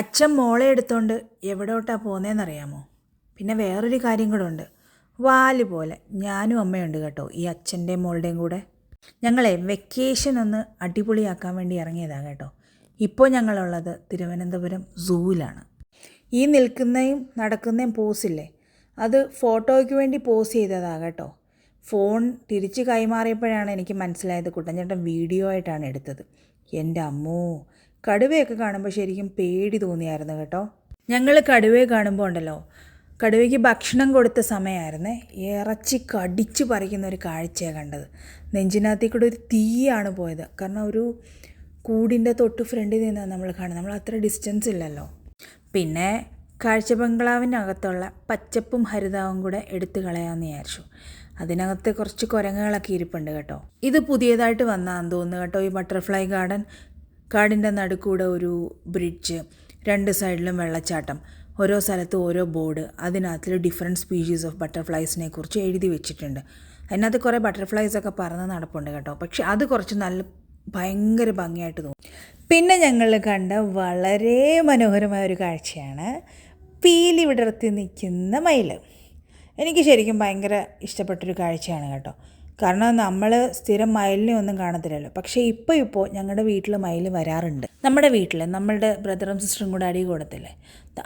അച്ഛൻ മോളെ എടുത്തോണ്ട് എവിടോട്ടാണ് പോകുന്നതെന്നറിയാമോ? പിന്നെ വേറൊരു കാര്യം കൂടെ ഉണ്ട്. വാല് പോലെ ഞാനും അമ്മയുണ്ട് കേട്ടോ, ഈ അച്ഛൻ്റെയും മോളുടെയും കൂടെ. ഞങ്ങളെ വെക്കേഷൻ ഒന്ന് അടിപൊളിയാക്കാൻ വേണ്ടി ഇറങ്ങിയതാണ് കേട്ടോ. ഇപ്പോൾ ഞങ്ങളുള്ളത് തിരുവനന്തപുരം സൂവിലാണ്. ഈ നിൽക്കുന്നതും നടക്കുന്നതും പോസില്ലേ, അത് ഫോട്ടോയ്ക്ക് വേണ്ടി പോസ് ചെയ്തതാണ് കേട്ടോ. ഫോൺ തിരിച്ച് കൈമാറിയപ്പോഴാണ് എനിക്ക് മനസ്സിലായത് കുട്ടൻചേട്ടൻ വീഡിയോ ആയിട്ടാണ് എടുത്തത്. എൻ്റെ അമ്മോ, കടുവയൊക്കെ കാണുമ്പോൾ ശരിക്കും പേടി തോന്നിയായിരുന്നു കേട്ടോ. ഞങ്ങൾ കടുവയെ കാണുമ്പോൾ ഉണ്ടല്ലോ, കടുവയ്ക്ക് ഭക്ഷണം കൊടുത്ത സമയമായിരുന്നേ, ഇറച്ചി കടിച്ച് പറിക്കുന്ന ഒരു കാഴ്ചയാണ് കണ്ടത്. നെഞ്ചിനകത്തേക്ക് കൂടെ ഒരു തീയാണ് പോയത്. കാരണം ഒരു കൂടിൻ്റെ തൊട്ട് ഫ്രണ്ടിൽ നിന്നാണ് നമ്മൾ കാണുന്നത്, നമ്മൾ അത്ര ഡിസ്റ്റൻസ് ഇല്ലല്ലോ. പിന്നെ കാഴ്ച ബംഗ്ലാവിനകത്തുള്ള പച്ചപ്പും ഹരിതാവും കൂടെ എടുത്തു കളയാമെന്ന് വിചാരിച്ചു. അതിനകത്ത് കുറച്ച് കുരങ്ങുകളൊക്കെ ഇരിപ്പുണ്ട് കേട്ടോ. ഇത് പുതിയതായിട്ട് വന്നതാണെന്ന് തോന്നുന്നു കേട്ടോ, ഈ ബട്ടർഫ്ലൈ ഗാർഡൻ. കാടിൻ്റെ നടുക്കൂടെ ഒരു ബ്രിഡ്ജ്, രണ്ട് സൈഡിലും വെള്ളച്ചാട്ടം, ഓരോ സ്ഥലത്തും ഓരോ ബോർഡ്, അതിനകത്തിൽ ഡിഫറെൻറ്റ് സ്പീഷീസ് ഓഫ് ബട്ടർഫ്ലൈസിനെ കുറിച്ച് എഴുതി വെച്ചിട്ടുണ്ട്. അതിനകത്ത് കുറേ ബട്ടർഫ്ലൈസൊക്കെ പറന്ന് നടപ്പുണ്ട് കേട്ടോ. പക്ഷെ അത് കുറച്ച് ഭയങ്കര ഭംഗിയായിട്ട് തോന്നും. പിന്നെ ഞങ്ങൾ കണ്ട വളരെ മനോഹരമായ ഒരു കാഴ്ചയാണ് പീലി വിടർത്തി നിൽക്കുന്ന മയിൽ. എനിക്ക് ശരിക്കും ഭയങ്കര ഇഷ്ടപ്പെട്ടൊരു കാഴ്ചയാണ് കേട്ടോ. കാരണം നമ്മൾ സ്ഥിരം മയിലിനെ ഒന്നും കാണത്തില്ലല്ലോ. പക്ഷേ ഇപ്പോൾ ഞങ്ങളുടെ വീട്ടിൽ മയിൽ വരാറുണ്ട്. നമ്മുടെ വീട്ടിൽ നമ്മളുടെ ബ്രദറും സിസ്റ്ററും കൂടെ അടി കൊടുത്തില്ലേ,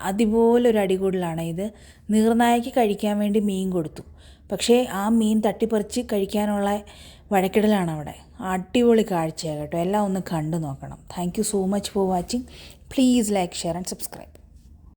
അതുപോലൊരു അടികൂടലാണ് ഇത്. നീർനായക്ക് കഴിക്കാൻ വേണ്ടി മീൻ കൊടുത്തു, പക്ഷേ ആ മീൻ തട്ടിപ്പറിച്ച് കഴിക്കാനുള്ള വഴക്കിടലാണ് അവിടെ. അടിപൊളി കാഴ്ചയാണ് കേട്ടോ. എല്ലാം ഒന്ന് കണ്ടു നോക്കണം. Thank you so much for watching. Please like, share and subscribe.